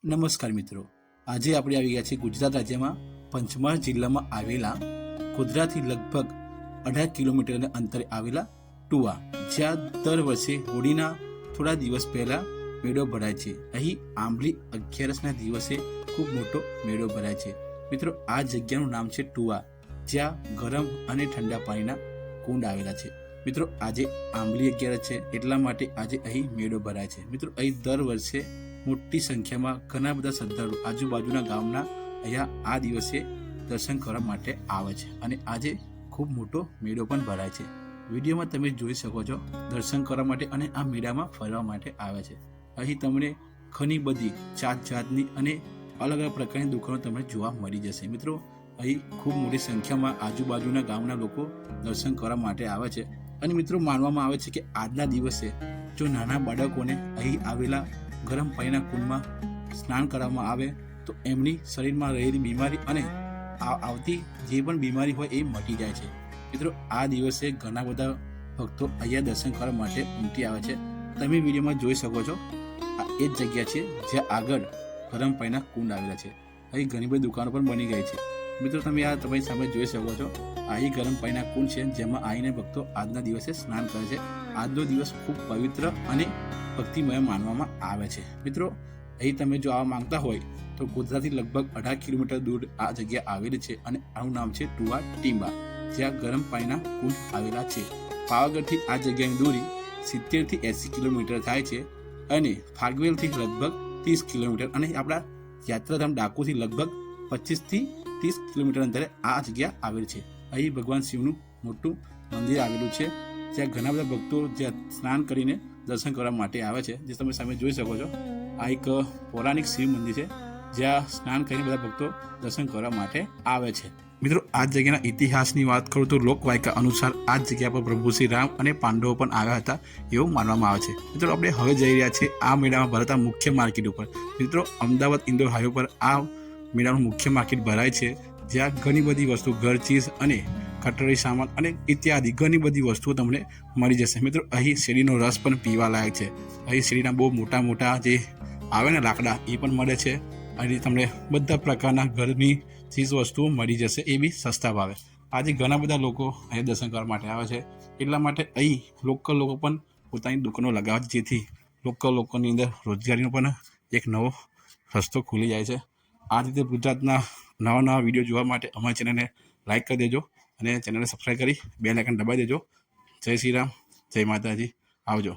નમસ્કાર મિત્રો, આજે આપણે આવી ગયા છીએ ગુજરાત રાજ્યમાં પંચમહાલ જિલ્લામાં આવેલા ગોધરાથી લગભગ 18 કિલોમીટરના અંતરે આવેલા ટુવા, જ્યાં દર વર્ષે હોળીના થોડા દિવસ પહેલા મેળો ભરાય છે. અહીં આંબલી 11ના દિવસે ખૂબ મોટો મેળો ભરાય છે. મિત્રો, આ જગ્યાનું નામ છે ટુવા, જ્યાં ગરમ અને ઠંડા પાણીના કુંડ આવેલા છે. મિત્રો, આજે આંબલી 11 છે, એટલા માટે આજે અહીં મેળો ભરાય છે. મિત્રો, અહીં દર વર્ષે મોટી સંખ્યામાં ઘણા બધા શ્રદ્ધાળુ આજુબાજુના ગામના અહીંયા આ દિવસે દર્શન કરવા માટે આવે છે અને આજે ખૂબ મોટો મેળો પણ ભરાય છે. વિડીયોમાં તમે જોઈ શકો છો, દર્શન કરવા માટે અને આ મેળામાં ફરવા માટે આવે છે. અહીં તમને ઘણી બધી જાતની અને અલગ અલગ પ્રકારની દુકાનો તમને જોવા મળી જશે. મિત્રો, અહીં ખૂબ મોટી સંખ્યામાં આજુબાજુના ગામના લોકો દર્શન કરવા માટે આવે છે અને મિત્રો, માનવામાં આવે છે કે આજના દિવસે જો નાના બાળકોને અહીં આવેલા ગરમ પાણીના કુંડમાં સ્નાન કરવામાં આવે તો એમની શરીરમાં રહેલી બીમારી અને આવતી જે પણ બીમારી હોય એ મટી જાય છે. મિત્રો, આ દિવસે ઘણા બધા ભક્તો અહીંયા દર્શન કરવા માટે ઉમટી આવે છે. તમે વિડીયોમાં જોઈ શકો છો, આ એ જ જગ્યા છે જ્યાં આગળ ગરમ પાણીના કુંડ આવેલા છે. અહીં ઘણી બધી દુકાનો પણ બની ગઈ છે. મિત્રો, તમે આ તમારી સામે જોઈ શકો છો, અહીં ગરમ પાણીના કુંડ છે જેમાં આવીને ભક્તો આજના દિવસે સ્નાન કરે છે. આજનો દિવસ ખૂબ પવિત્ર અને ભક્તિમય માનવામાં આવે છે. મિત્રો, અહીં તમે જો આવવા માંગતા હોય તો ગોધરાથી લગભગ 18 કિલોમીટર દૂર આ જગ્યા આવેલી છે અને આનું નામ છે ટુવા ટીંબા, જ્યાં ગરમ પાણીના કુંડ આવેલા છે. પાવાગઢથી આ જગ્યાની દૂરી 70 થી 80 કિલોમીટર થાય છે અને ફાગવેલથી લગભગ 30 કિલોમીટર અને આપણા યાત્રાધામ ડાકોરથી લગભગ 25 થી 30 કિલોમીટર અંતરે આ જગ્યા આવેલી છે. અહીં ભગવાન શિવનું મોટું મંદિર આવેલું છે, જ્યાં ઘણા બધા ભક્તો જ્યાં સ્નાન કરીને દર્શન કરવા માટે આવે છે. જે તમે સામે જોઈ શકો છો, આ એક પૌરાણિક શિવ મંદિર છે જ્યાં સ્નાન કરીને બધા ભક્તો દર્શન કરવા માટે આવે છે. મિત્રો, આ જગ્યાના ઇતિહાસની વાત કરું તો લોકવાયકા અનુસાર આ જગ્યા પર પ્રભુ શ્રી રામ અને પાંડવો પણ આવ્યા હતા એવું માનવામાં આવે છે. મિત્રો, આપણે હવે જઈ રહ્યા છીએ આ મેળામાં ભરાતા મુખ્ય માર્કેટ ઉપર. મિત્રો, અમદાવાદ ઇન્દોર હાઈવે પર આ મેળાનું મુખ્ય માર્કેટ ભરાય છે, જ્યાં ઘણી બધી વસ્તુ, ઘર ચીજ અને કટરરી સામાન અને ઇત્યાદિ ઘણી બધી વસ્તુઓ તમને મળી જશે. મિત્રો, અહીં શેરડીનો રસ પણ પીવા લાયક છે. અહીં શેરડીના બહુ મોટા મોટા જે આવે ને લાકડા એ પણ મળે છે. અહીં તમને બધા પ્રકારના ઘરની ચીજ વસ્તુઓ મળી જશે, એ બી સસ્તા ભાવે. આજે ઘણા બધા લોકો અહીં દર્શન કરવા માટે આવે છે, એટલા માટે અહીં લોકલ લોકો પણ પોતાની દુકાનો લગાવે છે, જેથી લોકલ લોકોની અંદર રોજગારીનો પણ એક નવો રસ્તો ખુલી જાય છે. આ રીતે ગુજરાતના નવા વિડીયો જોવા માટે અમારી ચેનલને લાઈક કરી દેજો અને ચેનલને સબસ્ક્રાઈબ કરી બેલ આઇકન દબાવી દેજો. જય શ્રી રામ, જય માતાજી, આવજો.